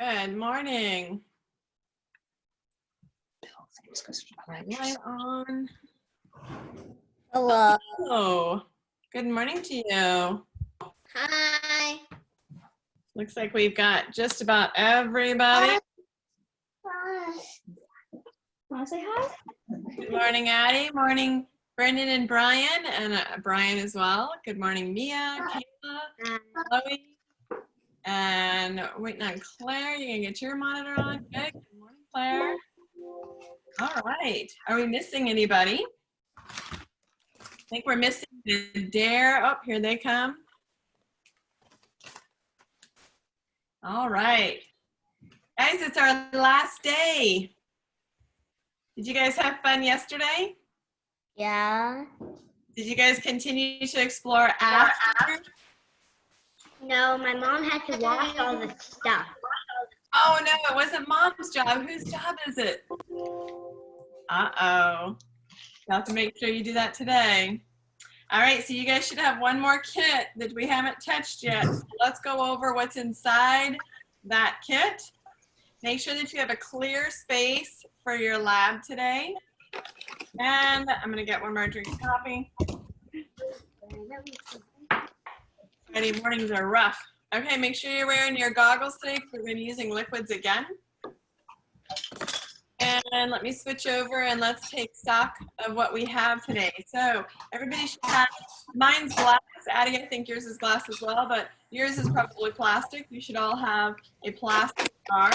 Good morning. Light on. Hello. Hello. Good morning to you. Hi. Looks like we've got just about everybody. Hi. Want to say hi? Good morning, Addie. Morning, Brendan and Brian, and Brian as well. Good morning, Mia, Kayla, Chloe, and waiting on Claire. You gonna get your monitor on? Good. Good morning, Claire. All right. Are we missing anybody? I think we're missing the Dare. Oh, here they come. All right. Guys, it's our last day. Did you guys have fun yesterday? Yeah. Did you guys continue to explore after? No, my mom had to wash all the stuff. Oh no, it wasn't Mom's job. Whose job is it? Uh-oh. You'll have to make sure you do that today. All right, so you guys should have one more kit that we haven't touched yet. So let's go over what's inside that kit. Make sure that you have a clear space for your lab today. And I'm gonna get one more drink of coffee. Friday mornings are rough. Okay, make sure you're wearing your goggles today because we're gonna be using liquids again. And let me switch over and let's take stock of what we have today. So everybody should have, mine's glass. Addie, I think yours is glass as well, but yours is probably plastic. You should all have a plastic jar.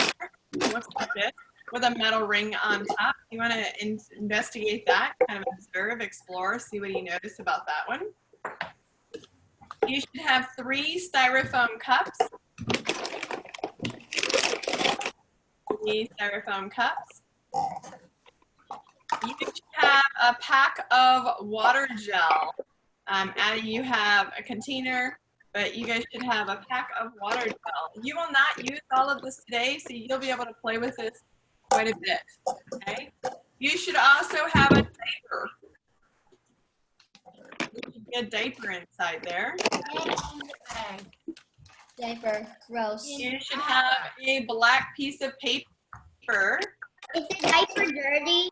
It looks like this with a metal ring on top. You want to investigate that, kind of observe, explore, see what you notice about that one. You should have 3 styrofoam cups. 3 styrofoam cups. You should have a pack of water gel. Addie, you have a container, but you guys should have a pack of water gel. You will not use all of this today, so you'll be able to play with this quite a bit, okay? You should also have a diaper. There should be a diaper inside there. Diaper, gross. You should have a black piece of paper. Is the diaper dirty?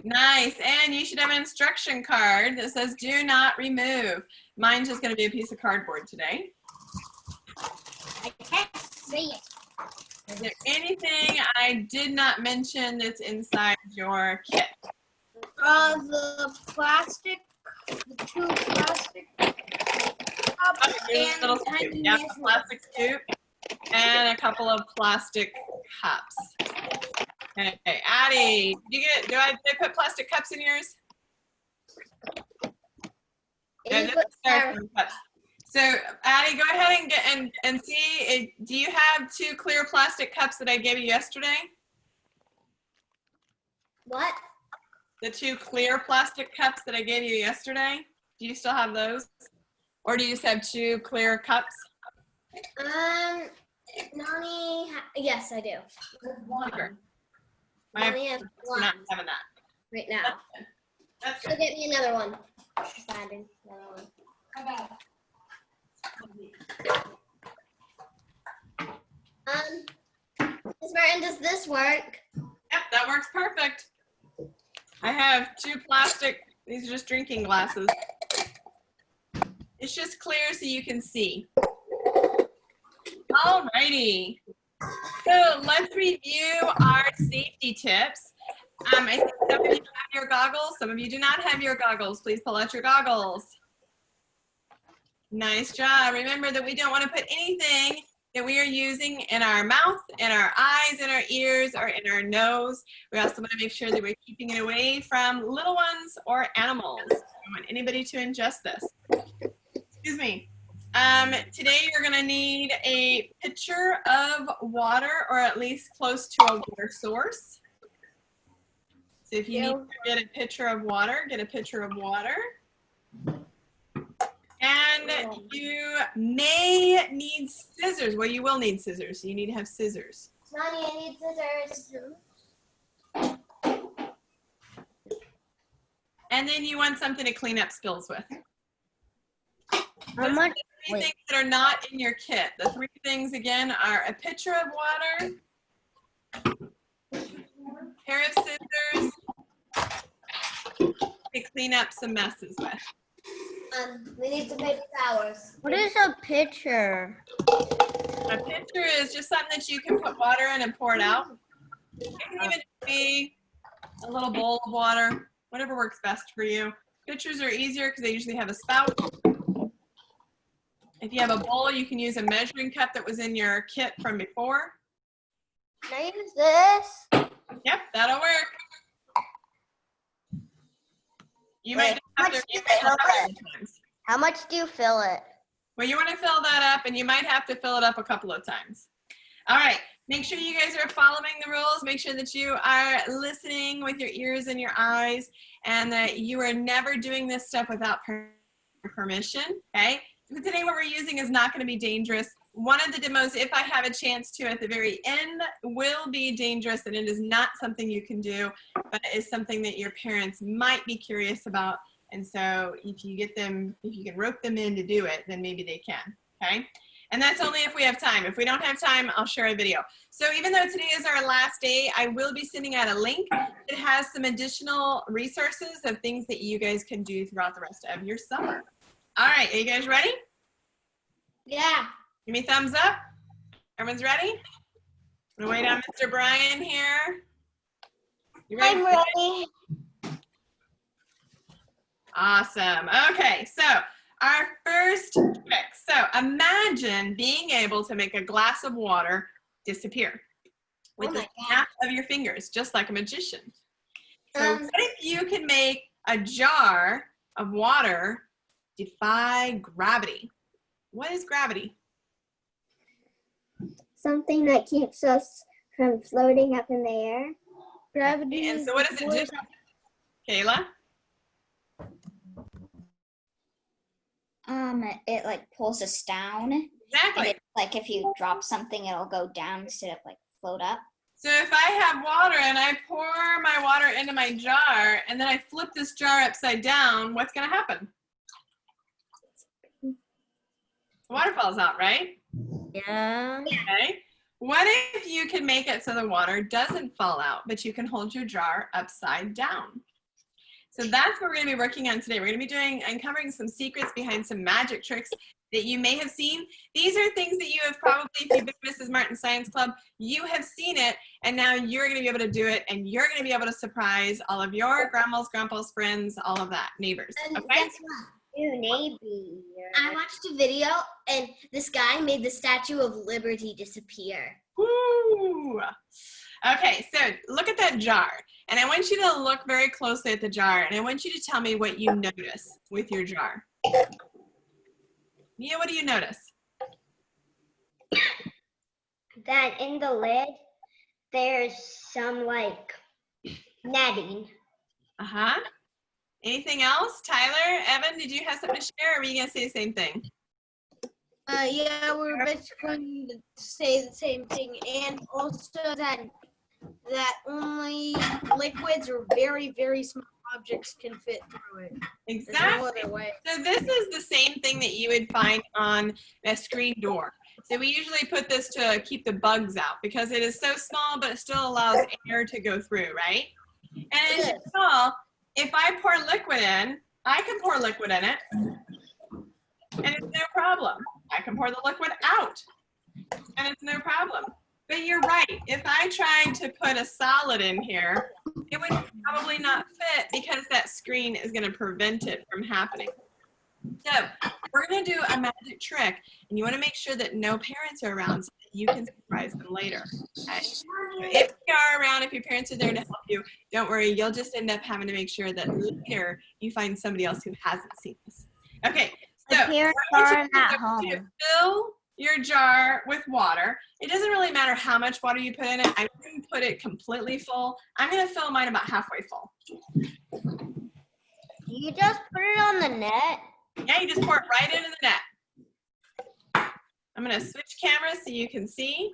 Nice, and you should have an instruction card that says do not remove. Mine's just gonna be a piece of cardboard today. I can't see it. Is there anything I did not mention that's inside your kit? The plastic, the 2 plastic cups Here's a little scoop. Yep, a plastic scoop and a couple of plastic cups. Okay, Addie, did I put plastic cups in yours? Yeah, this is styrofoam cups. So Addie, go ahead and get and see. Do you have 2 clear plastic cups that I gave you yesterday? What? The 2 clear plastic cups that I gave you yesterday? Do you still have those? Or do you just have 2 clear cups? Nani, yes, I do. Sure. Nani has We're not having that. right now. That's So good. get me another one. Finding another one. Ms. Martin, does this work? Yep, that works perfect. I have 2 plastic, these are just drinking glasses. It's just clear so you can see. Alrighty. So let's review our safety tips. I think some of you have your goggles, some of you do not have your goggles. Please pull out your goggles. Nice job. Remember that we don't want to put anything that we are using in our mouth, in our eyes, in our ears, or in our nose. We also want to make sure that we're keeping it away from little ones or animals. We don't want anybody to ingest this. Excuse me. Today you're going to need a pitcher of water, or at least close to a water source. So if you need to get a pitcher of water, get a pitcher of water. And you may need scissors. Well, you will need scissors. So you need to have scissors. Nani, I need scissors. And then you want something to clean up spills with. How much? three things that are not in your kit. The three things, again, are a pitcher of water, pair of scissors to clean up some messes with. We need some paper towels. What is a pitcher? A pitcher is just something that you can put water in and pour it out. It can even be a little bowl of water, whatever works best for you. Pitchers are easier because they usually have a spout. If you have a bowl, you can use a measuring cup that was in your kit from before. Can I use this? Yep, that'll work. You might just have to use it a couple of times. How much do you fill it? Well, you want to fill that up, and you might have to fill it up a couple of times. All right, make sure you guys are following the rules. Make sure that you are listening with your ears and your eyes, and that you are never doing this stuff without permission, okay? So today what we're using is not going to be dangerous. One of the demos, if I have a chance to at the very end, will be dangerous, and it is not something you can do, but it is something that your parents might be curious about. And so if you get them, if you can rope them in to do it, then maybe they can, okay? And that's only if we have time. If we don't have time, I'll share a video. So even though today is our last day, I will be sending out a link that has some additional resources of things that you guys can do throughout the rest of your summer. All right, are you guys ready? Yeah. Give me thumbs up. Everyone's ready? I'm gonna wait on Mr. Brian here. You ready? I'm ready. Awesome. Okay, so our first trick. So imagine being able to make a glass of water disappear with the snap of your fingers, just like a magician. So what if you can make a jar of water defy gravity? What is gravity? Something that keeps us from floating up in the air. Gravity. And so what does it do? Kayla? It like pulls us down. And Exactly. it's like if you drop something, it'll go down instead of like float up. So if I have water and I pour my water into my jar and then I flip this jar upside down, what's going to happen? The water falls out, right? Yeah. Okay. What if you can make it so the water doesn't fall out, but you can hold your jar upside down? So that's what we're going to be working on today. We're going to be uncovering some secrets behind some magic tricks that you may have seen. These are things that you have probably, if you've been to Mrs. Martin Science Club, you have seen it, and now you're going to be able to do it, and you're going to be able to surprise all of your grandmas, grandpas, friends, all of that, neighbors. And Okay? guess what? I watched a video, and this guy made the Statue of Liberty disappear. Woo! Okay, so look at that jar, and I want you to look very closely at the jar, and I want you to tell me what you notice with your jar. Mia, what do you notice? That in the lid, there's some like netting. Uh-huh. Anything else? Tyler, Evan, did you have something to share, or were you going to say the same thing? Yeah, we were basically going to say the same thing, and also that only liquids or very, very small objects can fit through it. There's no Exactly. other way. So this is the same thing that you would find on a screen door. So we usually put this to keep the bugs out because it is so small, but it still allows air to go through, right? And as you saw, if I pour liquid in, I can pour liquid in it, and it's no problem. I can pour the liquid out, and it's no problem. But you're right. If I tried to put a solid in here, it would probably not fit because that screen is going to prevent it from happening. So we're going to do a magic trick, and you want to make sure that no parents are around so that you can surprise them later. Okay? So if they are around, if your parents are there to help you, don't worry. You'll just end up having to make sure that later you find somebody else who hasn't seen this. Okay. So The parents what I are want you not to do home. is fill your jar with water. It doesn't really matter how much water you put in it. I wouldn't put it completely full. I'm going to fill mine about halfway full. You just put it on the net. Yeah, you just pour it right into the net. I'm going to switch cameras so you can see.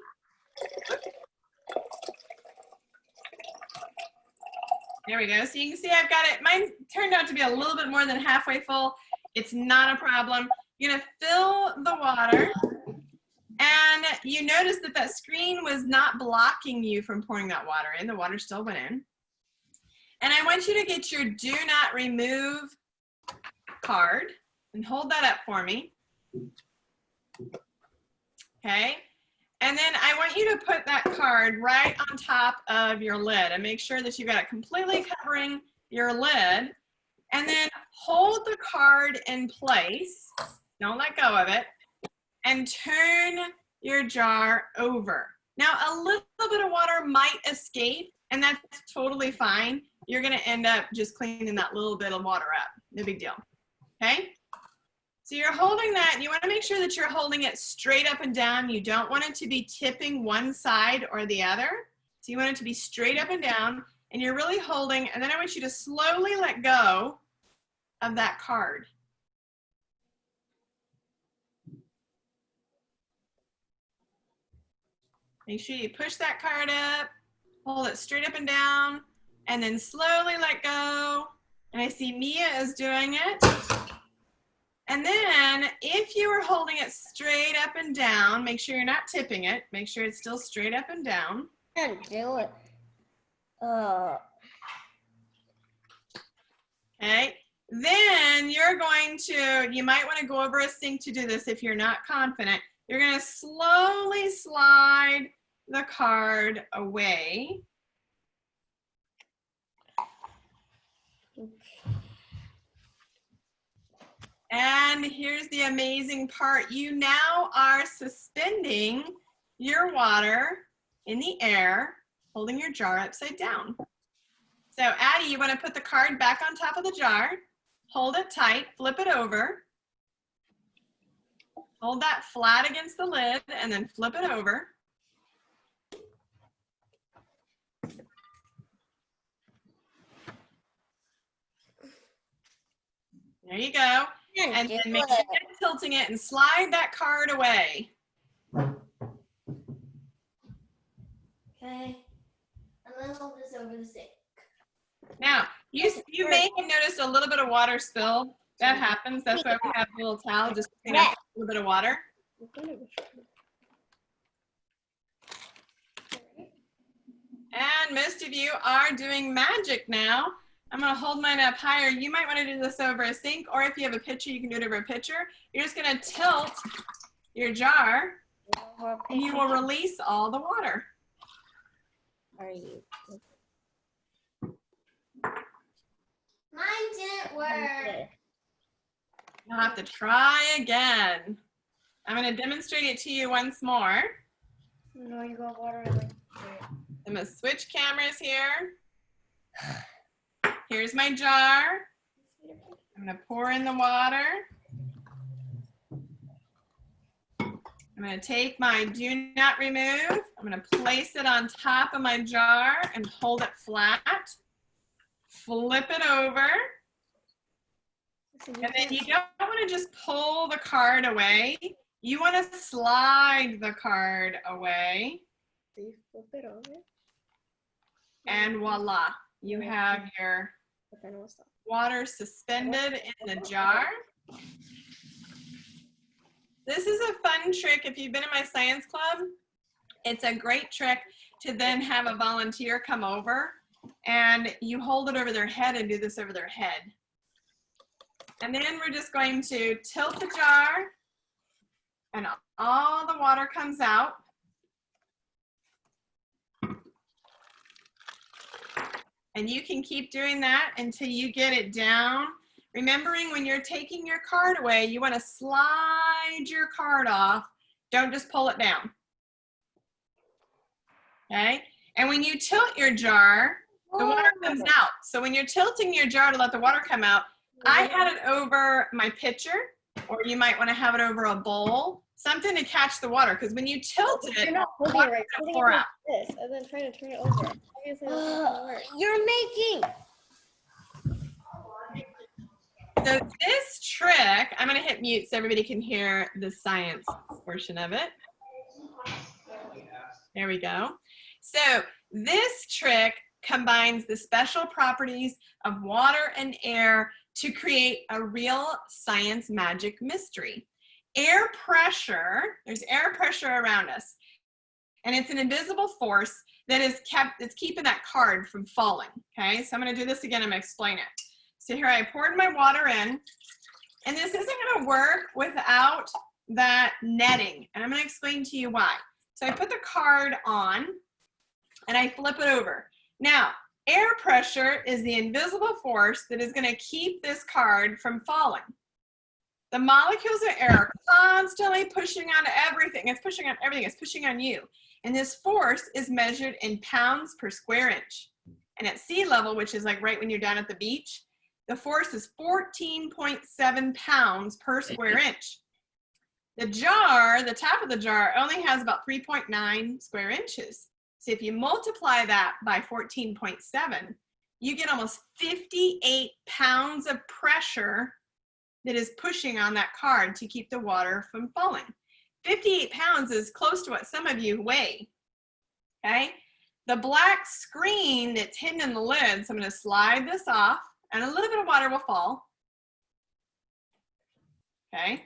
There we go. So you can see I've got it. Mine turned out to be a little bit more than halfway full. It's not a problem. You're gonna fill the water, and you notice that that screen was not blocking you from pouring that water in. The water still went in. And I want you to get your do not remove card and hold that up for me. Okay. And then I want you to put that card right on top of your lid and make sure that you've got it completely covering your lid. And then hold the card in place. Don't let go of it. And turn your jar over. Now, a little bit of water might escape, and that's totally fine. You're gonna end up just cleaning that little bit of water up. No big deal, okay? So you're holding that, and you wanna make sure that you're holding it straight up and down. You don't want it to be tipping one side or the other. So you want it to be straight up and down, and you're really holding, and then I want you to slowly let go of that card. Make sure you push that card up, hold it straight up and down, and then slowly let go. And I see Mia is doing it. And then if you are holding it straight up and down, make sure you're not tipping it. Make sure it's still straight up and down. Can't do it. Okay. Then you're going to, you might want to go over a sink to do this if you're not confident. You're going to slowly slide the card away. And here's the amazing part. You now are suspending your water in the air, holding your jar upside down. So Addie, you want to put the card back on top of the jar, hold it tight, flip it over. Hold that flat against the lid and then flip it over. There you go. And then make sure you're tilting it and slide that card away. Okay. I'm gonna hold this over the sink. Now, you may have noticed a little bit of water spill. That happens. That's why we have a little towel just to clean up a little bit of water. And most of you are doing magic now. I'm going to hold mine up higher. You might want to do this over a sink, or if you have a pitcher, you can do it over a pitcher. You're just going to tilt your jar, and you will release all the water. Mine didn't work. You'll have to try again. I'm going to demonstrate it to you once more. No, you got water. I'm going to switch cameras here. Here's my jar. I'm going to pour in the water. I'm going to take my do not remove. I'm going to place it on top of my jar and hold it flat. Flip it over. And then you don't want to just pull the card away. You want to slide the card away. So you flip it over. And voila, you have your water suspended in the jar. This is a fun trick. If you've been in my science club, it's a great trick to then have a volunteer come over and you hold it over their head and do this over their head. And then we're just going to tilt the jar and all the water comes out. And you can keep doing that until you get it down. Remembering when you're taking your card away, you want to slide your card off. Don't just pull it down. Okay? And when you tilt your jar, the water comes out. So when you're tilting your jar to let the water come out, I had it over my pitcher, or you might want to have it over a bowl, something to catch the water. Because when you tilt it, You're not the holding water it right. will Holding pour it out. like this, and then trying to turn it over. Obviously, that's not gonna work. You're making. So this trick, I'm going to hit mute so everybody can hear the science portion of it. There we go. So this trick combines the special properties of water and air to create a real science magic mystery. Air pressure, there's air pressure around us, and it's an invisible force that is it's keeping that card from falling, okay? So I'm gonna do this again, I'm gonna explain it. So here I poured my water in, and this isn't gonna work without that netting, and I'm gonna explain to you why. So I put the card on, and I flip it over. Now, air pressure is the invisible force that is gonna keep this card from falling. The molecules of air are constantly pushing on everything. It's pushing on everything, it's pushing on you. And this force is measured in pounds per square inch. And at sea level, which is like right when you're down at the beach, the force is 14.7 pounds per square inch. The jar, the top of the jar, only has about 3.9 square inches. So if you multiply that by 14.7, you get almost 58 pounds of pressure that is pushing on that card to keep the water from falling. 58 pounds is close to what some of you weigh, okay? The black screen that's hidden in the lid, so I'm gonna slide this off, and a little bit of water will fall, okay?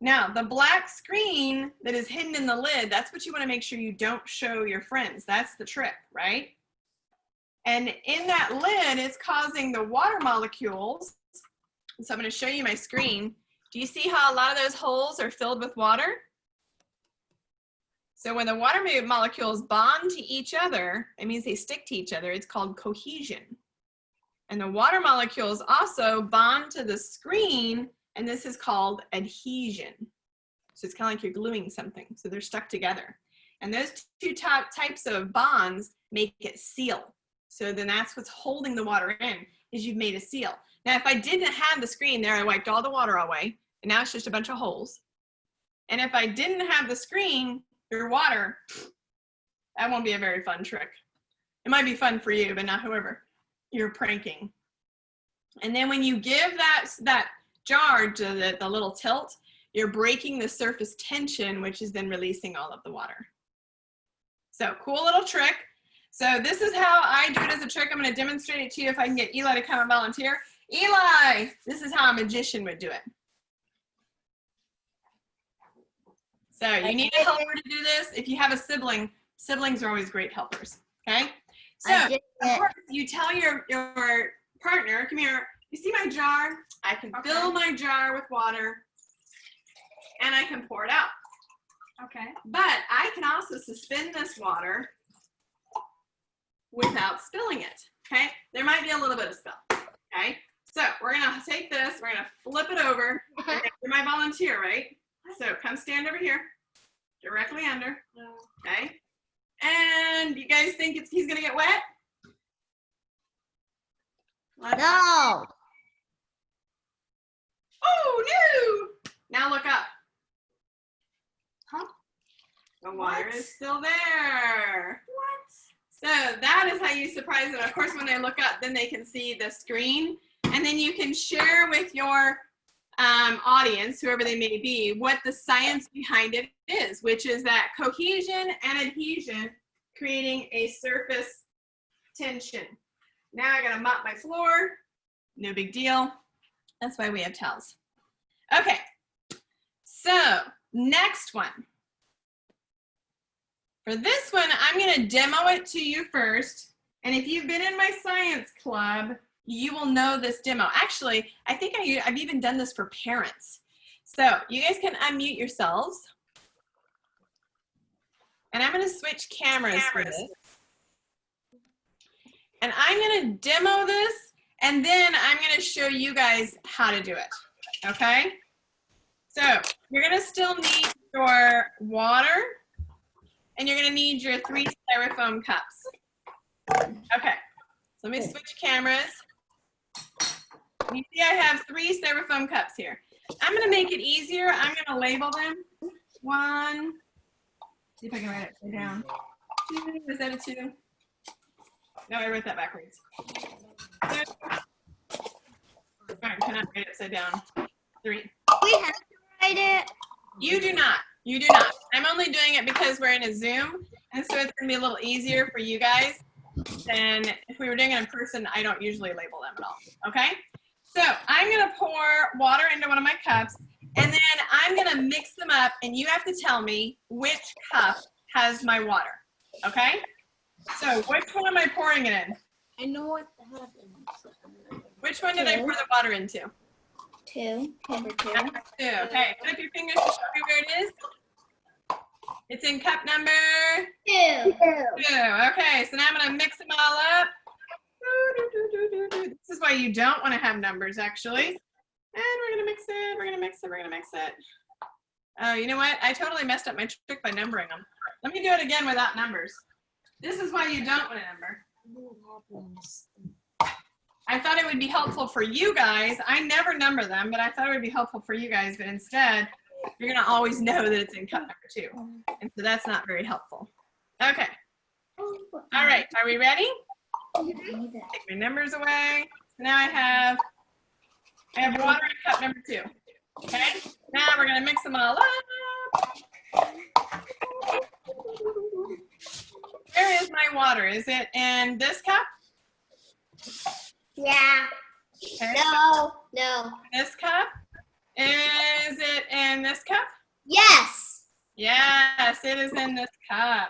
Now, the black screen that is hidden in the lid, that's what you wanna make sure you don't show your friends. That's the trick, right? And in that lid, it's causing the water molecules. So I'm gonna show you my screen. Do you see how a lot of those holes are filled with water? So when the water molecules bond to each other, it means they stick to each other. It's called cohesion. And the water molecules also bond to the screen, and this is called adhesion. So it's kind of like you're gluing something. So they're stuck together. And those two types of bonds make it seal. So then that's what's holding the water in, is you've made a seal. Now, if I didn't have the screen there, I wiped all the water away, and now it's just a bunch of holes. And if I didn't have the screen, your water, that won't be a very fun trick. It might be fun for you, but not whoever you're pranking. And then when you give that jar to the little tilt, you're breaking the surface tension, which is then releasing all of the water. So cool little trick. So this is how I do it as a trick. I'm going to demonstrate it to you if I can get Eli to come and volunteer. Eli, this is how a magician would do it. So you need a helper to do this. If you have a sibling, siblings are always great helpers, okay? So of course, you tell your partner, come here, you see my jar? I can fill my jar with water and I can pour it out. Okay. But I can also suspend this water without spilling it, okay? There might be a little bit of spill, okay? So we're gonna take this, we're gonna flip it over. You're my volunteer, right? So come stand over here, directly under, okay? And you guys think he's gonna get wet? No. Oh, no! Now look up. Huh? The water is still there. What? So that is how you surprise them. Of course, when they look up, then they can see the screen. And then you can share with your audience, whoever they may be, what the science behind it is, which is that cohesion and adhesion creating a surface tension. Now I gotta mop my floor. No big deal. That's why we have towels. Okay, so next one. For this one, I'm gonna demo it to you first. And if you've been in my science club, you will know this demo. Actually, I think I've even done this for parents. So you guys can unmute yourselves. And I'm gonna switch cameras for this. And I'm gonna demo this, and then I'm gonna show you guys how to do it, okay? So you're gonna still need your water, and you're gonna need your 3 styrofoam cups. Okay, so let me switch cameras. You see I have 3 styrofoam cups here. I'm gonna make it easier. I'm gonna label them. 1, see if I can write it down. 2, is that a 2? No, I wrote that backwards. 2. Sorry, I cannot write it upside down. 3. We have to write it. You do not. You do not. I'm only doing it because we're in a Zoom, and so it's going to be a little easier for you guys than if we were doing it in person. I don't usually label them at all. Okay? So I'm going to pour water into one of my cups, and then I'm going to mix them up, and you have to tell me which cup has my water, okay? So which one am I pouring it in? I know what happens. Which one did I pour the water into? 2. Number 2. Number 2. Okay, put up your fingers to show me where it is. It's in cup number 2. 2. Okay, so now I'm going to mix them all up. This is why you don't want to have numbers, actually. And we're going to mix it, we're going to mix it, we're going to mix it. Oh, you know what? I totally messed up my trick by numbering them. Let me do it again without numbers. This is why you don't want to number. I thought it would be helpful for you guys. I never number them, but I thought it would be helpful for you guys. But instead, you're going to always know that it's in cup number 2. And so that's not very helpful. Okay. All right. Are we ready? Take my numbers away. So now I have water in cup number 2. Okay. Now we're going to mix them all up. Where is my water? Is it in this cup? Yeah. Okay. No. This cup? Is it in this cup? Yes. Yes, it is in this cup.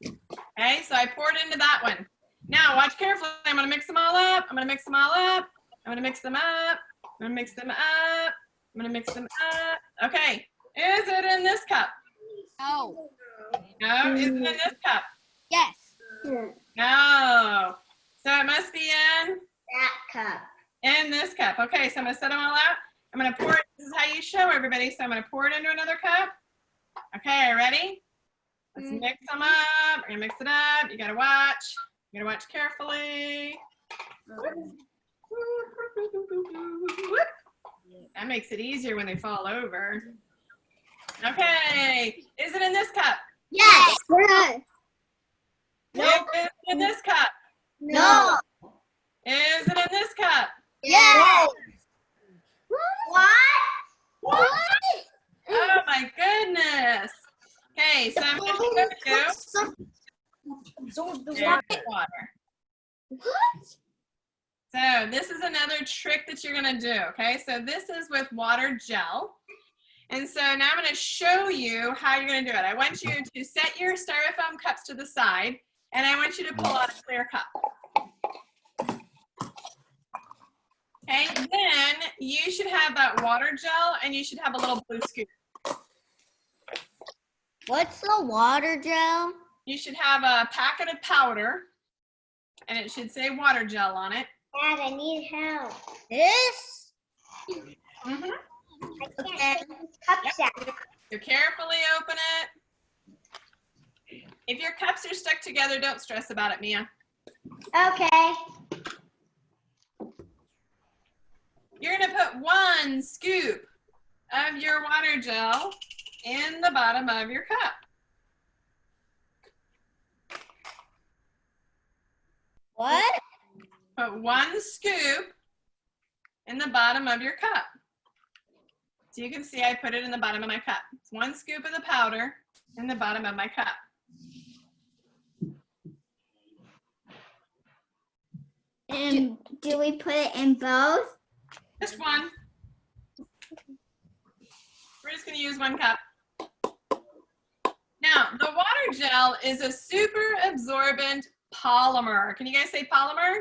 Okay, so I poured into that one. Now, watch carefully. I'm going to mix them all up. I'm going to mix them all up. I'm going to mix them up. I'm going to mix them up. I'm going to mix them up. Okay, is it in this cup? No. No, is it in this cup? Yes. No. So it must be That cup. in this cup. Okay, so I'm going to set them all out. I'm going to pour it. This is how you show everybody. So I'm going to pour it into another cup. Okay, ready? Let's mix them up. We're going to mix it up. You got to watch. You got to watch carefully. That makes it easier when they fall over. Okay, is it in this cup? Yes. Is it in this cup? No. Is it in this cup? Yes. What? Oh my goodness. Okay, so I'm going to show you water. So this is another trick that you're going to do, okay? So this is with water gel. And so now I'm going to show you how you're going to do it. I want you to set your styrofoam cups to the side, and I want you to pull out a clear cup. Okay, then you should have that water gel, and you should have a little blue scoop. What's the water gel? You should have a packet of powder, and it should say water gel on it. Dad, I need help. This? Mm-hmm. I can't get this cup set. So carefully open it. If your cups are stuck together, don't stress about it, Mia. Okay. You're going to put 1 scoop of your water gel in the bottom of your cup. What? Put 1 scoop in the bottom of your cup. So you can see I put it in the bottom of my cup. It's 1 scoop of the powder in the bottom of my cup. And do we put it in both? Just 1. We're just going to use 1 cup. Now, the water gel is a super absorbent polymer. Can you guys say polymer?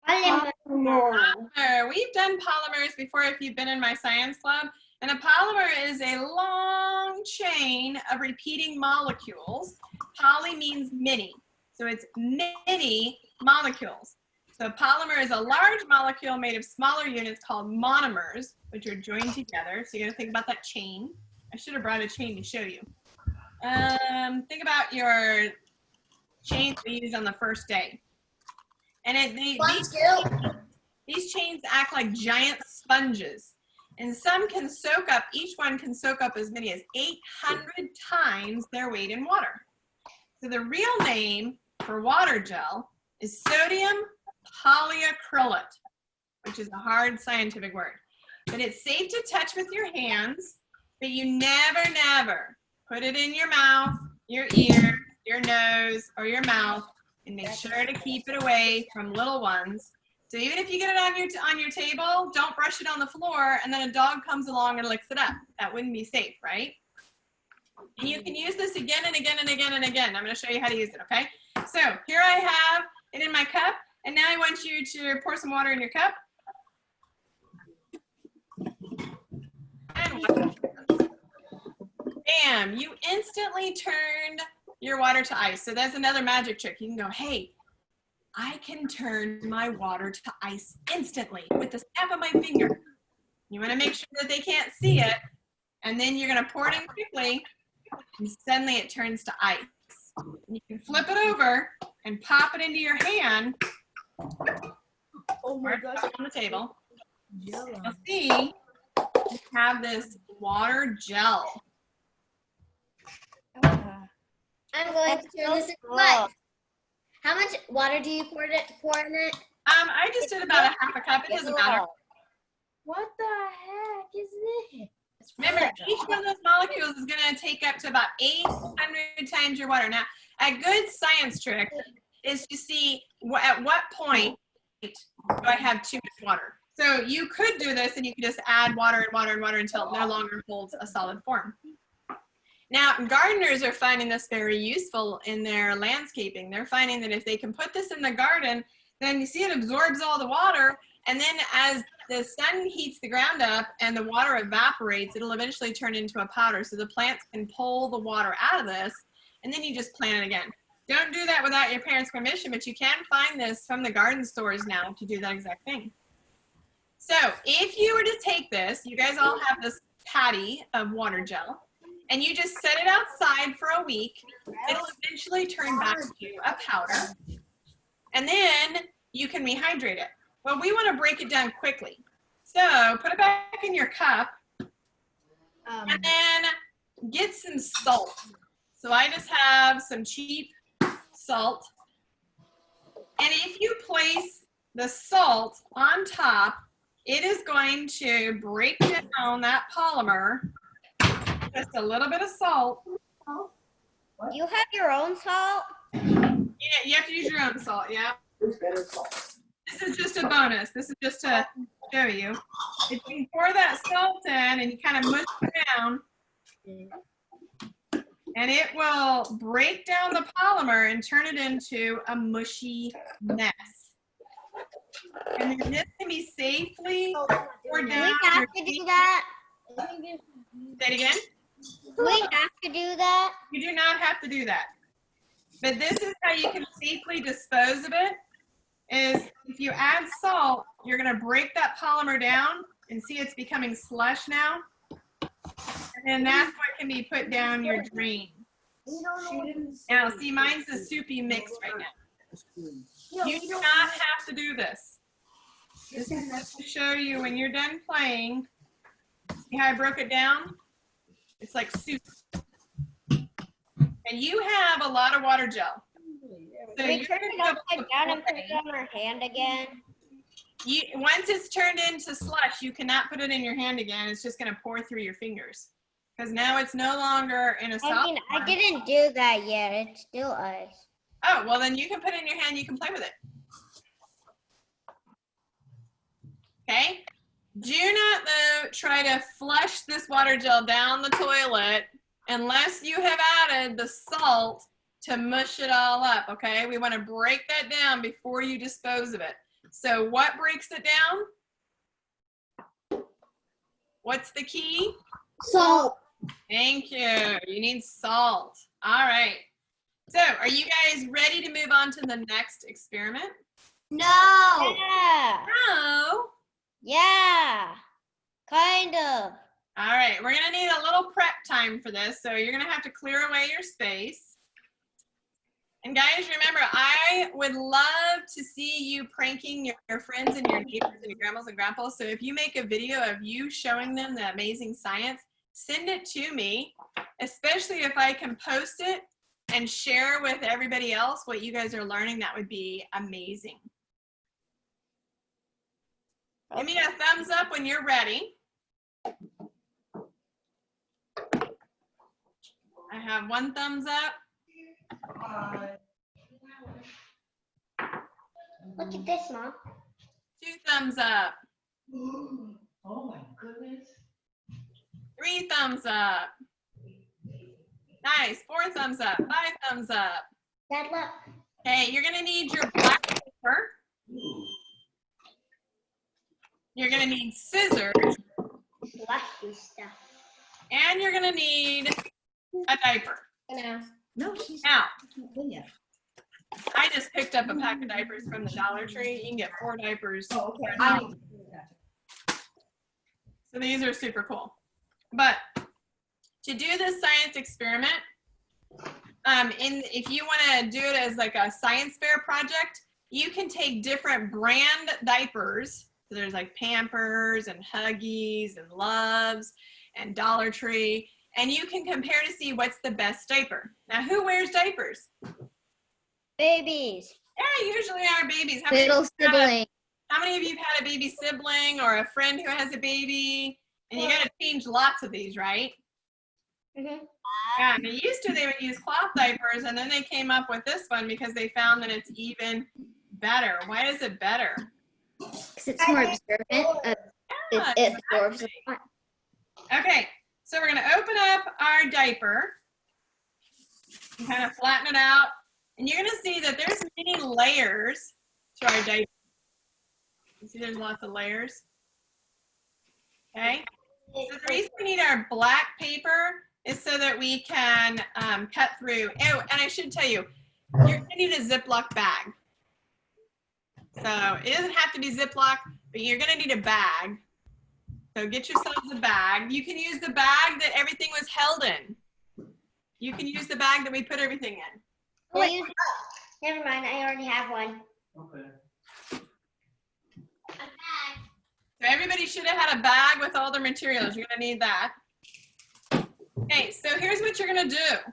Polymer. We've done polymers before if you've been in my science club. And a polymer is a long chain of repeating molecules. Poly means many. So it's many molecules. So a polymer is a large molecule made of smaller units called monomers, which are joined together. So you got to think about that chain. I should have brought a chain to show you. Think about your chains we use on the first day. And these chains act like giant sponges. And some can soak up, each one can soak up as many as 800 times their weight in water. So the real name for water gel is sodium polyacrylate, which is a hard scientific word. But it's safe to touch with your hands, but you never put it in your mouth, your ear, your nose, or your mouth, and make sure to keep it away from little ones So even if you get it on your table, don't brush it on the floor and then a dog comes along and licks it up. That wouldn't be safe, right? And you can use this again and again and again and again. I'm going to show you how to use it, okay? So here I have it in my cup, and now I want you to pour some water in your cup. And bam, you instantly turned your water to ice. So that's another magic trick. You can go, hey, I can turn my water to ice instantly with the snap of my finger. You want to make sure that they can't see it, and then you're going to pour it in quickly, and suddenly it turns to ice. And you can flip it over and pop it into your hand. Oh my gosh. On the table. You'll see you have this water gel. I'm going to turn this into ice. How much water do you pour in it? I just did about a half a cup. It doesn't matter. What the heck is this? Remember, each one of those molecules is going to take up to about 800 times your water. Now, a good science trick is to see at what point do I have too much water. So you could do this and you could just add water and water and water until it no longer holds a solid form. Now, gardeners are finding this very useful in their landscaping. They're finding that if they can put this in the garden, then you see it absorbs all the water, and then as the sun heats the ground up and the water evaporates, it'll eventually turn into a powder so the plants can pull the water out of this, and then you just plant it again. Don't do that without your parents' permission, but you can find this from the garden stores now to do that exact thing. So if you were to take this, you guys all have this patty of water gel, and you just set it outside for a week, it'll eventually turn back to a powder, and then you can rehydrate it. Well, we want to break it down quickly. So put it back in your cup, and then get some salt. So I just have some cheap salt. And if you place the salt on top, it is going to break down that polymer. Just a little bit of salt. You have your own salt? Yeah, you have to use your own salt, yeah. This is just a bonus. This is just to show you. If you can pour that salt in and you kind of mush it down, and it will break down the polymer and turn it into a mushy mess. And then this can be safely poured Do down. we have to do that? Say it again. Do we have to do that? You do not have to do that. But this is how you can safely dispose of it, is if you add salt, you're going to break that polymer down and see it's becoming slush now. And then that's what can be put down your drain. Now, see, mine's a soupy mix right now. You do not have to do this. This is just to show you when you're done playing. See how I broke it down? It's like soup. And you have a lot of water gel. So We turn it upside down and put it on our hand again. Once it's turned into slush, you cannot put it in your hand again. It's just going to pour through your fingers. Because now it's no longer in a solid I mean, form. I didn't do that yet. It's still ice. Oh, well then you can put it in your hand. You can play with it. Okay? Do not, though, try to flush this water gel down the toilet unless you have added the salt to mush it all up, okay? We want to break that down before you dispose of it. So what breaks it down? What's the key? Salt. Thank you. You need salt. All right. So are you guys ready to move on to the next experiment? No. Yeah. No. Yeah. Kind of. All right. We're going to need a little prep time for this. So you're going to have to clear away your space. And guys, remember, I would love to see you pranking your friends and your neighbors and your grandmas and grandpas. So if you make a video of you showing them the amazing science, send it to me, especially if I can post it and share with everybody else what you guys are learning. That would be amazing. Give me a thumbs up when you're ready. I have one thumbs up. Look at this, Mom. 2 thumbs up. Oh my goodness. 3 thumbs up. Nice. 4 thumbs up. 5 thumbs up. Bad luck. Okay, you're gonna need your black paper. You're gonna need scissors, Flashy stuff. and you're gonna need a diaper. No, she's Now, not done yet. I just picked up a pack of diapers from the Dollar Tree. You can get 4 diapers. Oh, okay. for $1. So these are super cool. But to do this science experiment, if you want to do it as like a science fair project, you can take different brand diapers. So there's like Pampers and Huggies and Loves and Dollar Tree, and you can compare to see what's the best diaper. Now, who wears diapers? Babies. Yeah, usually our babies. Little sibling. How many of you have had a baby sibling or a friend who has a baby? And you got to change lots of these, right? Mm-hmm. Yeah, and they would use cloth diapers, and then they came up with this one because they found that it's even better. Why is it better? Because it's more observant. It absorbs. Okay, so we're going to open up our diaper and kind of flatten it out. And you're going to see that there's many layers to our diaper. You see there's lots of layers? Okay. So the reason we need our black paper is so that we can cut through. Oh, and I should tell you, you're going to need a Ziploc bag. So it doesn't have to be Ziploc, but you're going to need a bag. So get yourselves a bag. You can use the bag that everything was held in. You can use the bag that we put everything in. Wait. Never mind. I already have one. Okay. So everybody should have had a bag with all their materials. You're going to need that. Okay, so here's what you're going to do.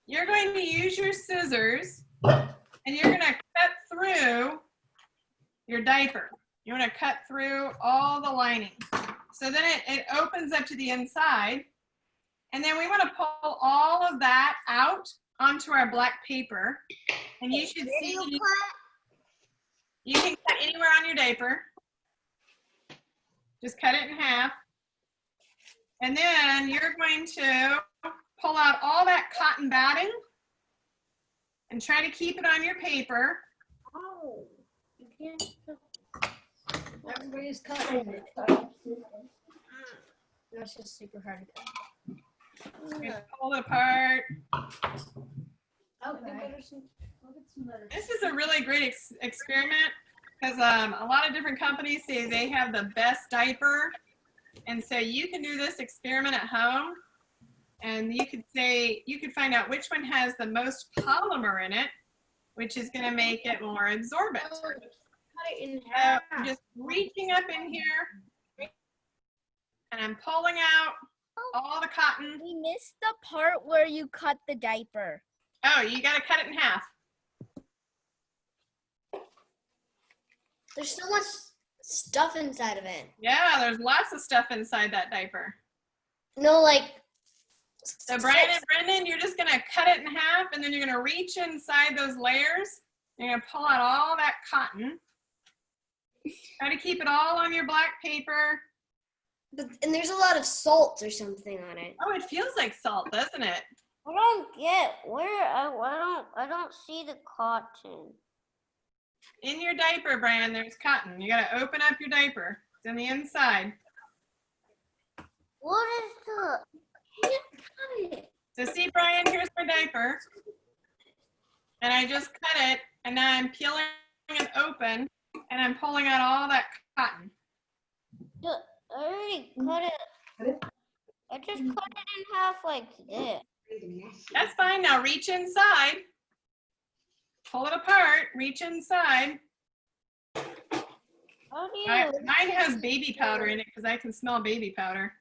You're going to use your scissors, and you're going to cut through your diaper. You want to cut through all the lining. So then it opens up to the inside. And then we want to pull all of that out onto our black paper. And you should see, you can cut anywhere on your diaper. Just cut it in half. And then you're going to pull out all that cotton batting and try to keep it on your paper. Oh, you can't. Everybody's cutting it. That's just super hard to cut. Just pull it apart. Okay. This is a really great experiment because a lot of different companies say they have the best diaper. And so you can do this experiment at home, and you could find out which one has the most polymer in it, which is going to make it more absorbent. Cut it in So half. I'm just reaching up in here, and I'm pulling out all the cotton. We missed the part where you cut the diaper. Oh, you got to cut it in half. There's so much stuff inside of it. Yeah, there's lots of stuff inside that diaper. No, like. So Brian and Brendan, you're just going to cut it in half, and then you're going to reach inside those layers. You're going to pull out all that cotton. Try to keep it all on your black paper. And there's a lot of salt or something on it. Oh, it feels like salt, doesn't it? I don't get where I don't see the cotton. In your diaper, Brian, there's cotton. You got to open up your diaper. It's in the inside. What is the? So see, Brian, here's my diaper. And I just cut it, and now I'm peeling it open, and I'm pulling out all that cotton. I already cut it. I just cut it in half like this. That's fine. Now reach inside. Pull it apart. Reach inside. How do you? Mine has baby powder in it because I can smell baby powder.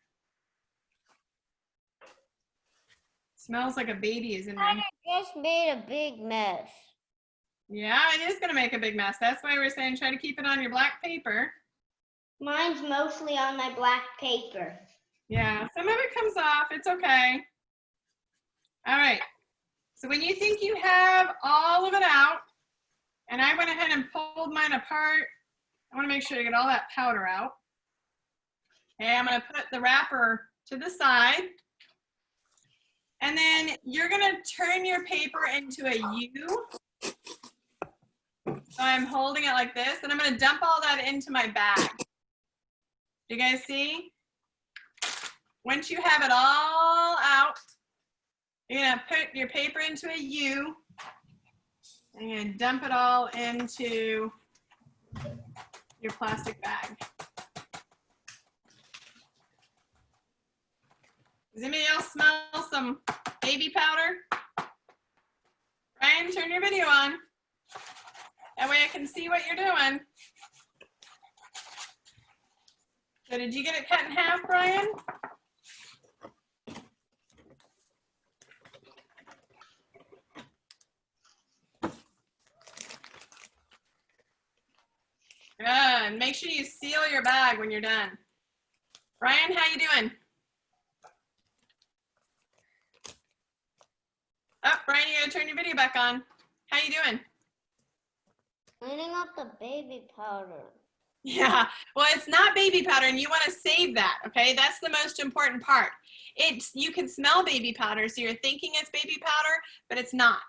Smells like a baby is in mine. I just made a big mess. Yeah, it is going to make a big mess. That's why we're saying try to keep it on your black paper. Mine's mostly on my black paper. Yeah, some of it comes off. It's okay. All right. So when you think you have all of it out, And I went ahead and pulled mine apart. I want to make sure to get all that powder out. Okay, I'm going to put the wrapper to the side. And then you're going to turn your paper into a U. So I'm holding it like this, and I'm going to dump all that into my bag. Do you guys see? Once you have it all out, you're going to put your paper into a U, and you're going to dump it all into your plastic bag. Does anybody else smell some baby powder? Brian, turn your video on. That way I can see what you're doing. So did you get it cut in half, Brian? Good. Make sure you seal your bag when you're done. Brian, how you doing? Oh, Brian, you gotta turn your video back on. How you doing? Cleaning up the baby powder. Yeah, well, it's not baby powder, and you want to save that, okay? That's the most important part. You can smell baby powder, so you're thinking it's baby powder, but it's not.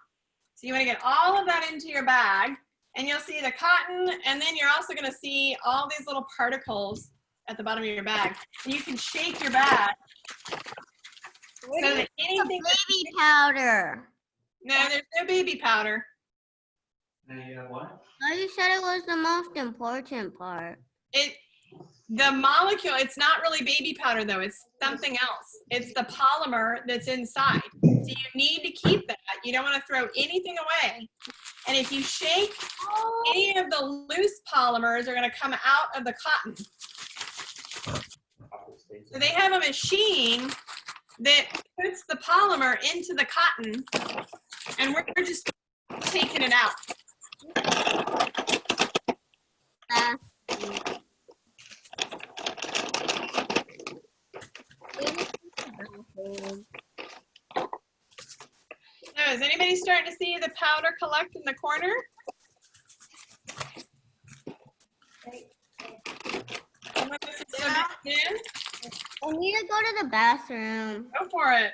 So you want to get all of that into your bag, and you'll see the cotton, and then you're also going to see all these little particles at the bottom of your bag. And you can shake your bag so that anything. Baby powder. No, there's no baby powder. Now you have what? Oh, you said it was the most important part. The molecule, it's not really baby powder though, it's something else. It's the polymer that's inside. So you need to keep that. You don't want to throw anything away. And if you shake, any of the loose polymers are going to come out of the cotton. So they have a machine that puts the polymer into the cotton, and we're just taking it out. So is anybody starting to see the powder collect in the corner? I need to go to the bathroom. Go for it.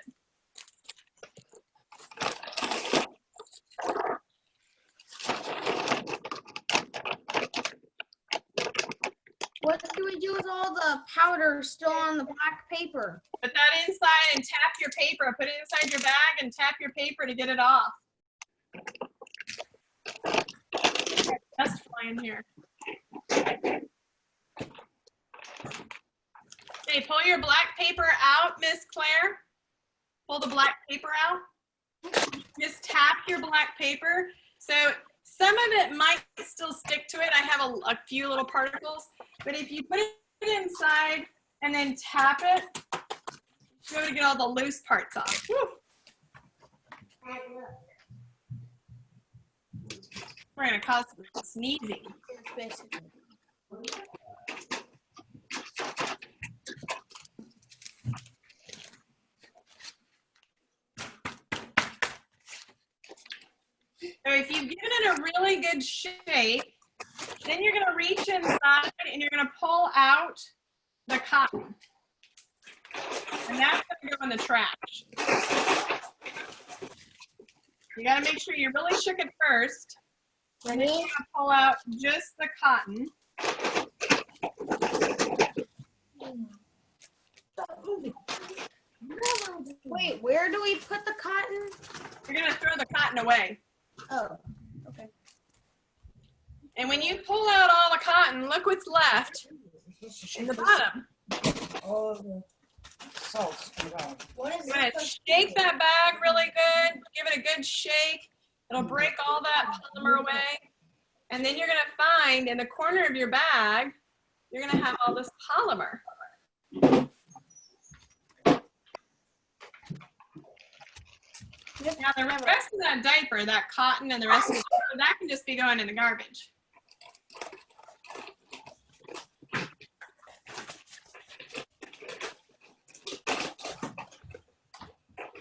What do we do with all the powder still on the black paper? Put that inside and tap your paper. Put it inside your bag and tap your paper to get it off. Dust flying here. Okay, pull your black paper out, Miss Claire. Pull the black paper out. Just tap your black paper. So some of it might still stick to it. I have a few little particles, but if you put it inside and then tap it, you're going to get all the loose parts off. Woo. We're going to cause some sneezing. So if you've given it a really good shape, then you're going to reach inside and you're going to pull out the cotton. And that's going to go in the trash. You got to make sure you really shook it first. And then you're going to pull out just the cotton. Wait, where do we put the cotton? You're going to throw the cotton away. Oh, okay. And when you pull out all the cotton, look what's left in the bottom. All the salts. What is You're going to shake that bag really good. Give it a good shake. It'll break all that polymer away. And then you're going to find in the corner of your bag, you're going to have all this polymer. Now the rest of that diaper, that cotton and the rest of it, that can just be going in the garbage.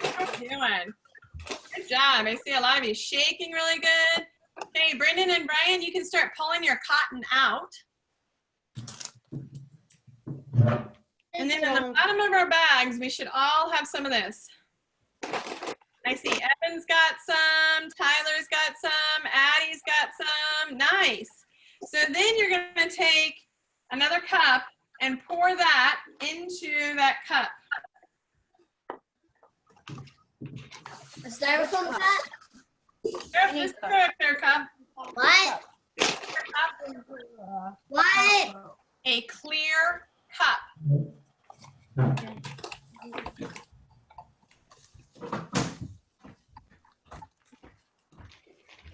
How you doing? Good job. I see a lot of you shaking really good. Okay, Okay, Brendan and Brian, you can start pulling your cotton out. And then in the bottom of our bags, we should all have some of this. I see Evan's got some, Tyler's got some, Addie's got some. Nice. So then you're going to take another cup and pour that into that cup. A styrofoam cup? Yep, just a clear cup. What? What? A clear cup.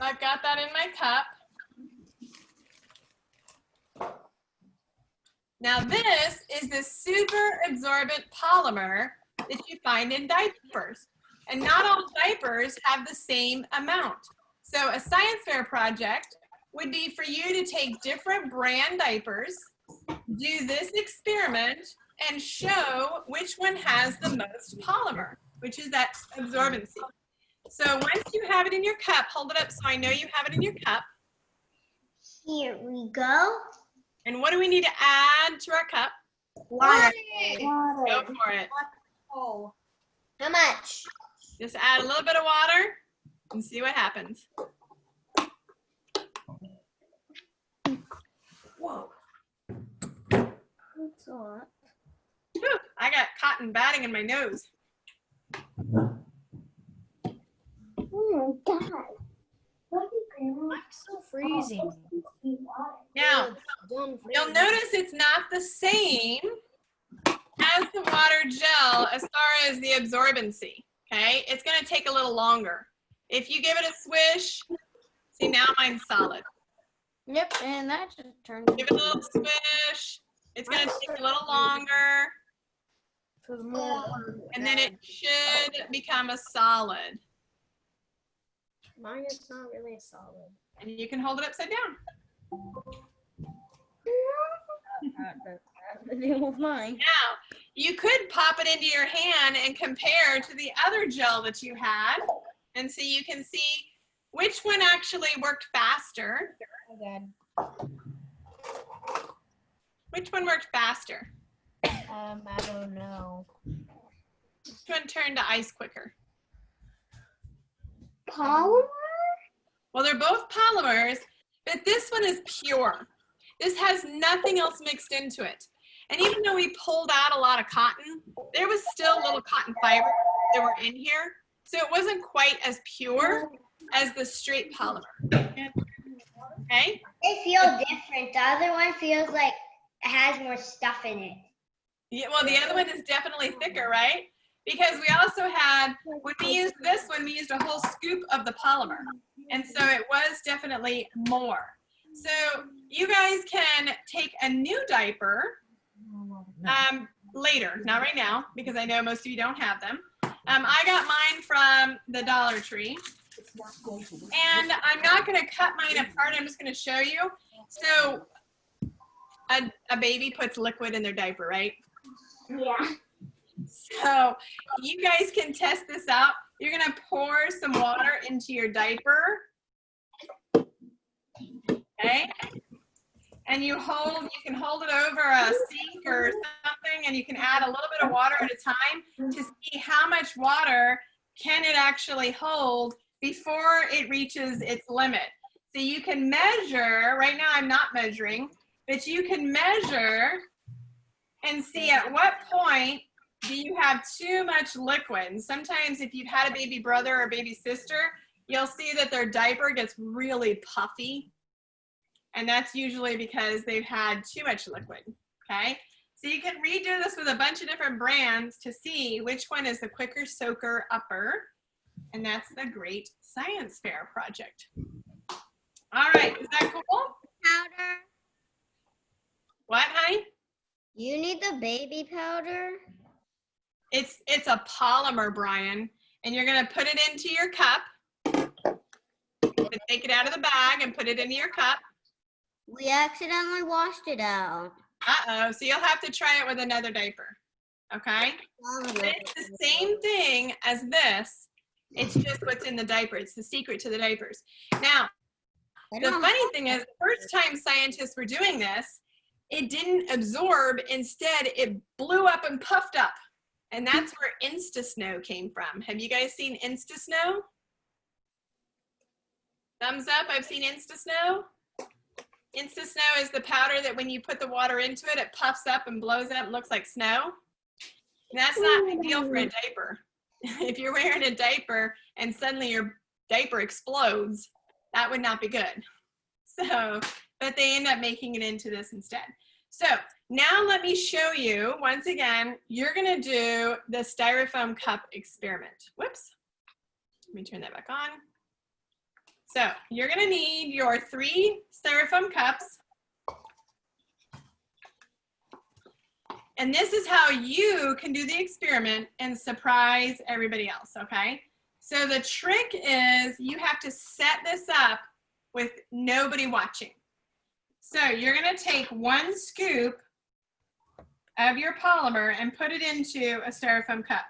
I've got that in my cup. Now this is the super absorbent polymer that you find in diapers. And not all diapers have the same amount. So a science fair project would be for you to take different brand diapers, do this experiment, and show which one has the most polymer, which is that absorbency. So once you have it in your cup, hold it up so I know you have it in your cup. Here we go. And what do we need to add to our cup? Water. Go for it. Oh. How much? Just add a little bit of water and see what happens. Whoa. Whew, I got cotton batting in my nose. Oh my God. I'm so freezing. Now, you'll notice it's not the same as the water gel as far as the absorbency, okay? It's gonna take a little longer. If you give it a swish, see now mine's solid. Yep, and that just turned. Give it a little swish. It's gonna take a little longer, and then it should become a solid. Mine is not really solid. And you can hold it upside down. Mine. Now, you could pop it into your hand and compare to the other gel that you had, and so you can see which one actually worked faster. Oh God. Which one worked faster? I don't know. Which one turned to ice quicker? Polymer? Well, they're both polymers, but this one is pure. This has nothing else mixed into it. And even though we pulled out a lot of cotton, there was still little cotton fiber that were in here. So it wasn't quite as pure as the straight polymer. Okay? They feel different. The other one feels like it has more stuff in it. Yeah, well, the other one is definitely thicker, right? Because we also had, when we used this one, we used a whole scoop of the polymer. And so it was definitely more. So you guys can take a new diaper later, not right now, because I know most of you don't have them. I got mine from the Dollar Tree. And I'm not going to cut mine apart. I'm just going to show you. So a baby puts liquid in their diaper, right? Yeah. So you guys can test this out. You're going to pour some water into your diaper. Okay? And you can hold it over a sink or something, and you can add a little bit of water at a time to see how much water can it actually hold before it reaches its limit. So you can measure, right now I'm not measuring, but you can measure and see at what point do you have too much liquid. And sometimes if you've had a baby brother or baby sister, you'll see that their diaper gets really puffy. And that's usually because they've had too much liquid, okay? So you can redo this with a bunch of different brands to see which one is the quicker soaker upper. And that's the Great Science Fair project. All right, is that cool? Powder. What, honey? You need the baby powder? It's a polymer, Brian. And you're gonna put it into your cup. Take it out of the bag and put it into your cup. We accidentally washed it out. Uh-oh, so you'll have to try it with another diaper, okay? It's the same thing as this. It's just what's in the diaper. It's the secret to the diapers. Now, The funny thing is, the first time scientists were doing this, it didn't absorb. Instead, it blew up and puffed up. And that's where Insta-Snow came from. Have you guys seen Insta-Snow? Thumbs up, I've seen Insta-Snow. Insta-Snow is the powder that when you put the water into it, it puffs up and blows up and looks like snow. And that's not ideal for a diaper. If you're wearing a diaper and suddenly your diaper explodes, that would not be good. So, but they end up making it into this instead. So now let me show you, once again, you're gonna do the styrofoam cup experiment. Whoops, let me turn that back on. So you're gonna need your 3 styrofoam cups. And this is how you can do the experiment and surprise everybody else, okay? So the trick is you have to set this up with nobody watching. So you're gonna take 1 scoop of your polymer and put it into a styrofoam cup.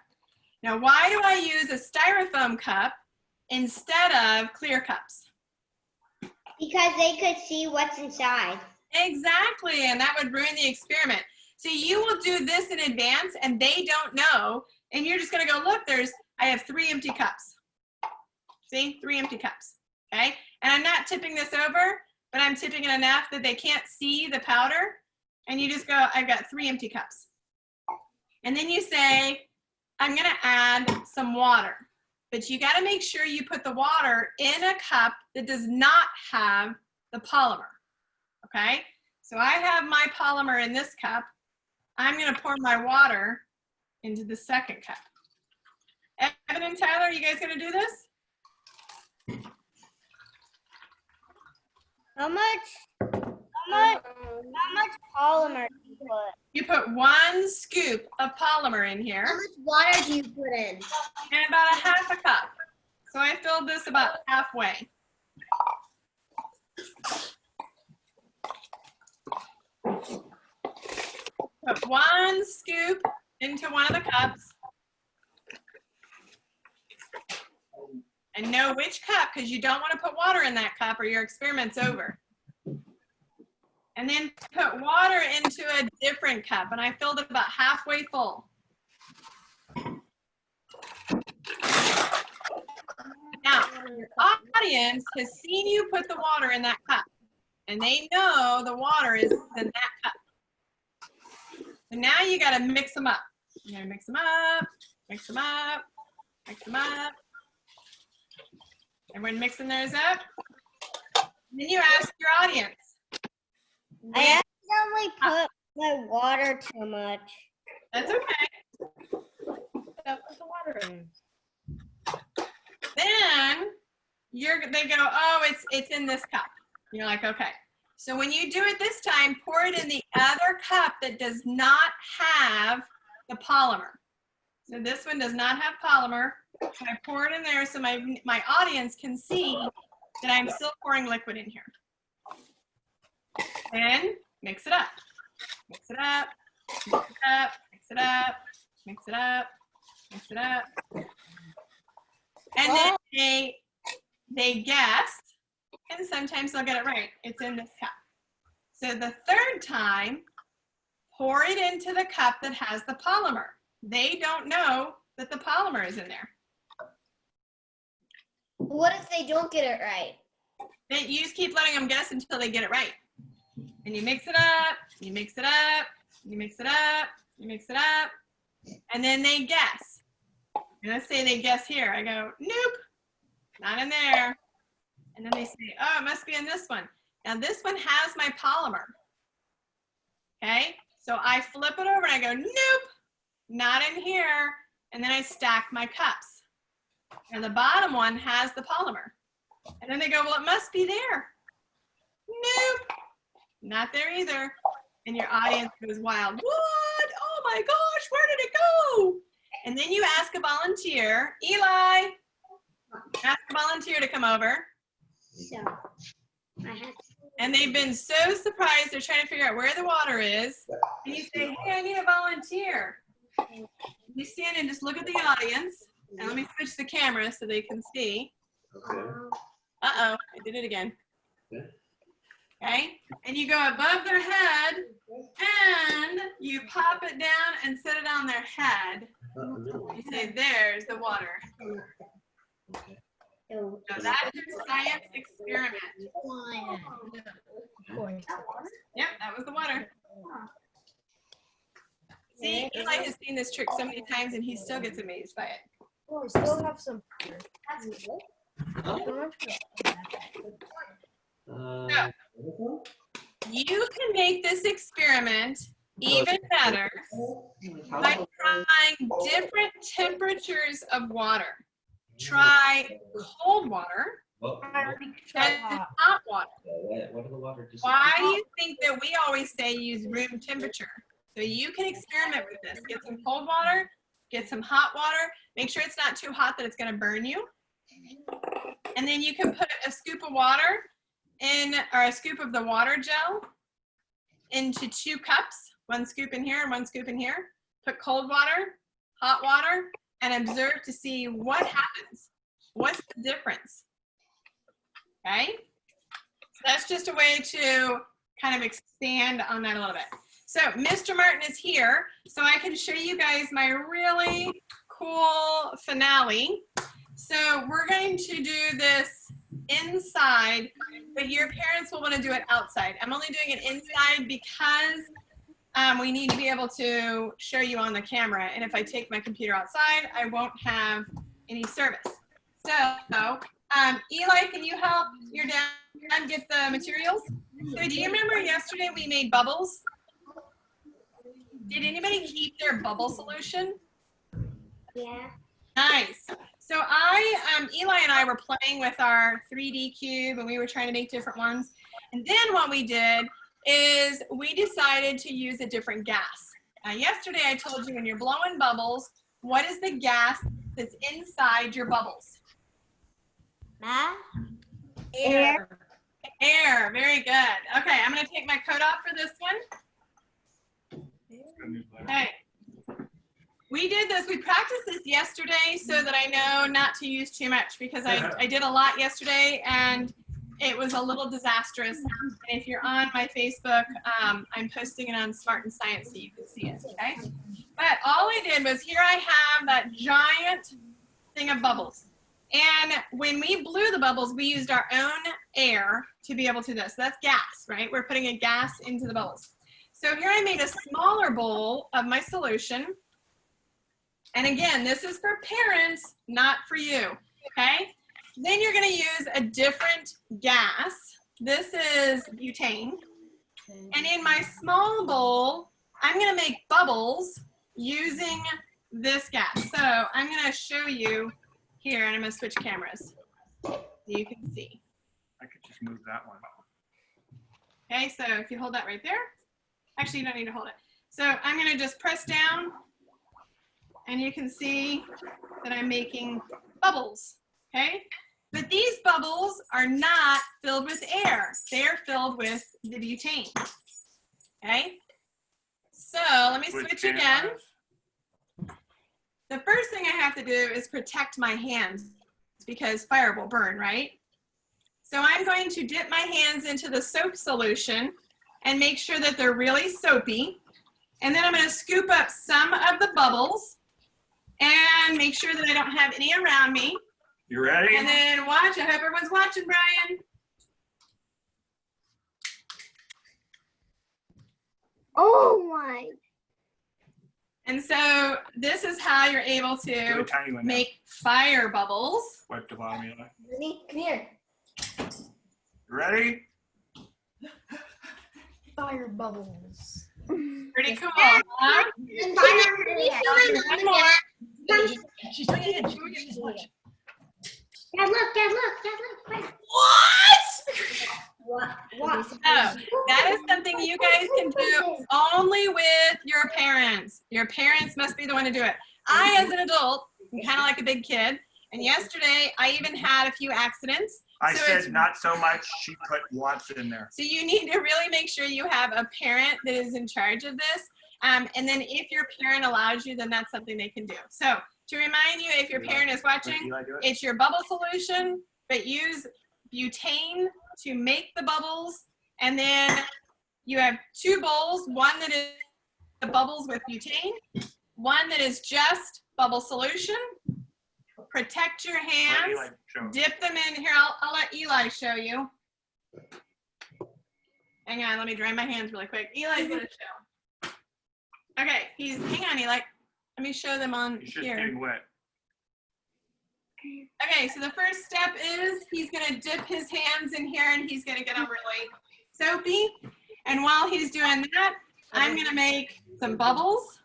Now, why do I use a styrofoam cup instead of clear cups? Because they could see what's inside. Exactly, and that would ruin the experiment. So you will do this in advance and they don't know, and you're just gonna go, look, I have 3 empty cups. See, 3 empty cups, okay? And I'm not tipping this over, but I'm tipping it enough that they can't see the powder. And you just go, I've got 3 empty cups. And then you say, I'm gonna add some water. But you gotta make sure you put the water in a cup that does not have the polymer, okay? So I have my polymer in this cup. I'm gonna pour my water into the second cup. Evan and Tyler, are you guys gonna do this? How much polymer do you put? You put 1 scoop of polymer in here How much water do you put in? and about a 1/2 cup. So I filled this about halfway. Put 1 scoop into one of the cups. And know which cup, because you don't want to put water in that cup or your experiment's over. And then put water into a different cup, and I filled it about halfway full. Now, your audience has seen you put the water in that cup, and they know the water is in that cup. And now you got to mix them up. You got to mix them up, mix them up, mix them up. Everyone mixing theirs up? And then you ask your audience. I accidentally put my water too much. That's okay. Put the water in. Then they go, oh, it's in this cup. You're like, okay. So when you do it this time, pour it in the other cup that does not have the polymer. So this one does not have polymer. So I pour it in there so my audience can see that I'm still pouring liquid in here. Then mix it up. Mix it up. Mix it up. Mix it up. Mix it up. Mix it up. And then they guessed, and sometimes they'll get it right. It's in this cup. So the third time, pour it into the cup that has the polymer. They don't know that the polymer is in there. What if they don't get it right? Then you just keep letting them guess until they get it right. And you mix it up, you mix it up, you mix it up, you mix it up, and then they guess. And let's say they guess here. I go, nope, not in there. And then they say, oh, it must be in this one. Now this one has my polymer. Okay, so I flip it over and I go, nope, not in here. And then I stack my cups. And the bottom one has the polymer. And then they go, well, it must be there. Nope, not there either. And your audience goes wild. What? Oh my gosh, where did it go? And then you ask a volunteer, Eli, ask a volunteer to come over. So, I have to. And they've been so surprised, they're trying to figure out where the water is. And you say, hey, I need a volunteer. You stand and just look at the audience. And let me switch the camera so they can see. Okay. Uh-oh, I did it again. Okay? And you go above their head and you pop it down and set it on their head. You say, there's the water. So that's your science experiment. Yep, that was the water. See, Eli has seen this trick so many times and he still gets amazed by it. Oh, we still have some. You can make this experiment even better by trying different temperatures of water. Try cold water and hot water. Why do you think that we always say use room temperature? So you can experiment with this. Get some cold water, get some hot water. Make sure it's not too hot that it's going to burn you. And then you can put a scoop of water in, or a scoop of the water gel into 2 cups, 1 scoop in here and 1 scoop in here. Put cold water, hot water, and observe to see what happens. What's the difference? Okay? So that's just a way to kind of expand on that a little bit. So Mr. Martin is here, so I can show you guys my really cool finale. So we're going to do this inside, but your parents will want to do it outside. I'm only doing it inside because we need to be able to show you on the camera. And if I take my computer outside, I won't have any service. So Eli, can you help your dad get the materials? So do you remember yesterday we made bubbles? Did anybody keep their bubble solution? Yeah. Nice. So Eli and I were playing with our 3D cube and we were trying to make different ones. And then what we did is we decided to use a different gas. Yesterday I told you when you're blowing bubbles, what is the gas that's inside your bubbles? Air. Air, very good. Okay, I'm gonna take my coat off for this one. Okay. We did this, we practiced this yesterday so that I know not to use too much because I did a lot yesterday and it was a little disastrous. And if you're on my Facebook, I'm posting it on Smart and Science so you can see it, okay? But all I did was here I have that giant thing of bubbles. And when we blew the bubbles, we used our own air to be able to do this. So that's gas, right? We're putting a gas into the bubbles. So here I made a smaller bowl of my solution. And again, this is for parents, not for you, okay? Then you're gonna use a different gas. This is butane. And in my small bowl, I'm gonna make bubbles using this gas. So I'm gonna show you here, and I'm gonna switch cameras so you can see. I could just move that one. Okay, so if you hold that right there, actually you don't need to hold it. So I'm gonna just press down and you can see that I'm making bubbles, okay? But these bubbles are not filled with air. They're filled with the butane, okay? So let me switch again. The first thing I have to do is protect my hands because fire will burn, right? So I'm going to dip my hands into the soap solution and make sure that they're really soapy. And then I'm going to scoop up some of the bubbles and make sure that I don't have any around me. You ready? And then watch, I hope everyone's watching, Brian. Oh my. And so this is how you're able Do to a tiny one now. make fire bubbles. Wipe the bottom, Eli. Come here. You ready? Fire bubbles. Pretty cool, huh? One more. She's doing it. She's doing it. Just watch. Dad, look. What? So that is something you guys can do only with your parents. Your parents must be the one to do it. I, as an adult, am kind of like a big kid. And yesterday, I even had a few accidents. I So said it's- not so much. She put lots in there. So you need to really make sure you have a parent that is in charge of this. And then if your parent allows you, then that's something they can do. So to remind you, if your parent is watching, Eli, do it. it's your bubble solution, but use butane to make the bubbles. And then you have 2 bowls, one that is the bubbles with butane, one that is just bubble solution. Protect your hands. Let Eli show. Dip them in here. I'll let Eli show you. Hang on, let me dry my hands really quick. Eli's gonna show. Okay, hang on, Eli. Let me show them on He's just here. getting wet. Okay, so the first step is he's gonna dip his hands in here and he's gonna get them really soapy. And while he's doing that, I'm gonna make some bubbles.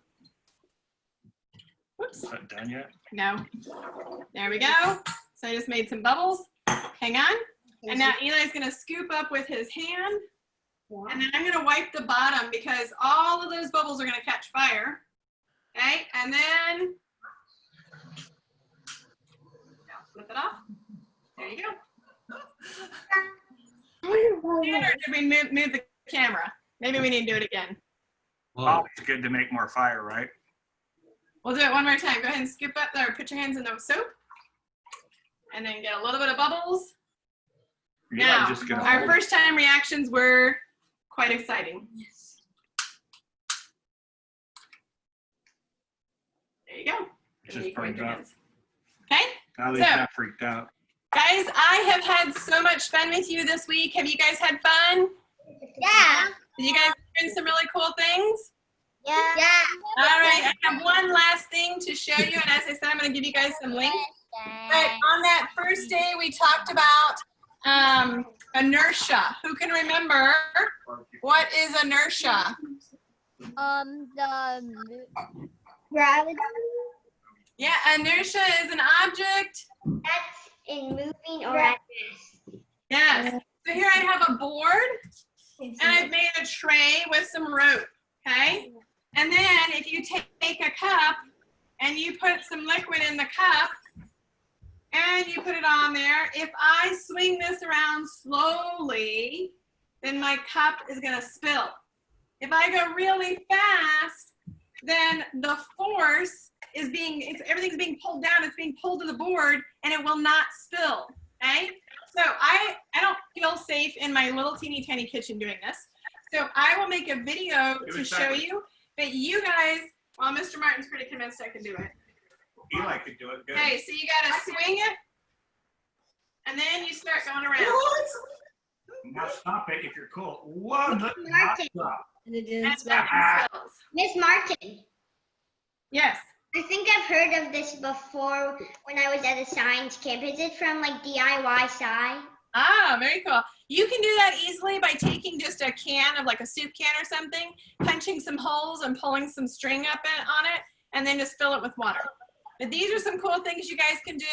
Whoops. Is that done yet? No. There we go. So I just made some bubbles. Hang on. And now Eli's gonna scoop up with his hand. And then I'm gonna wipe the bottom because all of those bubbles are gonna catch fire. Okay, and then flip it off. There you go. And or did we move the camera? Maybe we need to do it again. Always good to make more fire, right? We'll do it one more time. Go ahead and scoop up there. Put your hands in the soap. And then get a little bit of bubbles. You're Now, just gonna our hold- first time reactions were quite exciting. There you go. Just You can wipe burned your up. hands. Okay, Now that he's So- not freaked out. guys, I have had so much fun with you this week. Have you guys had fun? Yeah. Did you guys learn some really cool things? Yeah. Yeah. All right, I have one last thing to show you, and as I said, I'm going to give you guys some links. But on that first day, we talked about inertia. Who can remember what is inertia? The Gravity. Yeah, inertia is an object. That's in moving or at rest. Yes. So here I have a board, and I've made a tray with some rope, okay? And then if you take a cup and you put some liquid in the cup and you put it on there, if I swing this around slowly, then my cup is gonna spill. If I go really fast, then the force is everything's being pulled down, it's being pulled to the board and it will not spill, okay? So I don't feel safe in my little teeny tiny kitchen doing this. So I will make a video to show you, but you guys, well, Mr. Martin's pretty convinced I can do it. Eli could do it good. Okay, so you gotta swing it, and then you start going around. Now stop it if you're cool. Whoa, look, Martin. stop. And then it spills. Miss Martin, Yes. I think I've heard of this before when I was at a science camp. Is it from like DIY Sci? Ah, very cool. You can do that easily by taking just a can of like a soup can or something, punching some holes and pulling some string up on it, and then just fill it with water. But these are some cool things you guys can do.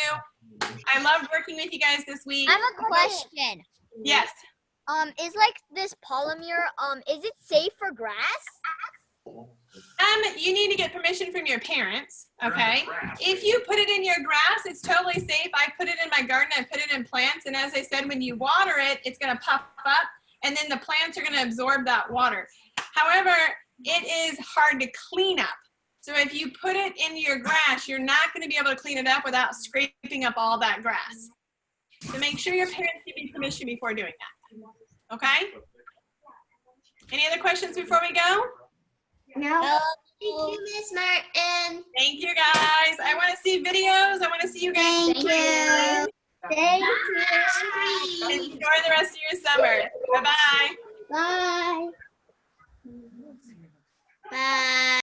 I loved working with you guys this week. I have a question. Yes. Is like this polymer, is it safe for grass? You need to get permission from your parents, okay? If you put it in your grass, it's totally safe. I put it in my garden, I put it in plants, and as I said, when you water it, it's gonna puff up, and then the plants are gonna absorb that water. However, it is hard to clean up. So if you put it in your grass, you're not gonna be able to clean it up without scraping up all that grass. So make sure your parents give you permission before doing that, okay? Any other questions before we go? No. Thank you, Miss Martin. Thank you, guys. I want to see videos. I want to see you guys. Thank you. Thank you. Enjoy the rest of your summer. Bye-bye. Bye. Bye.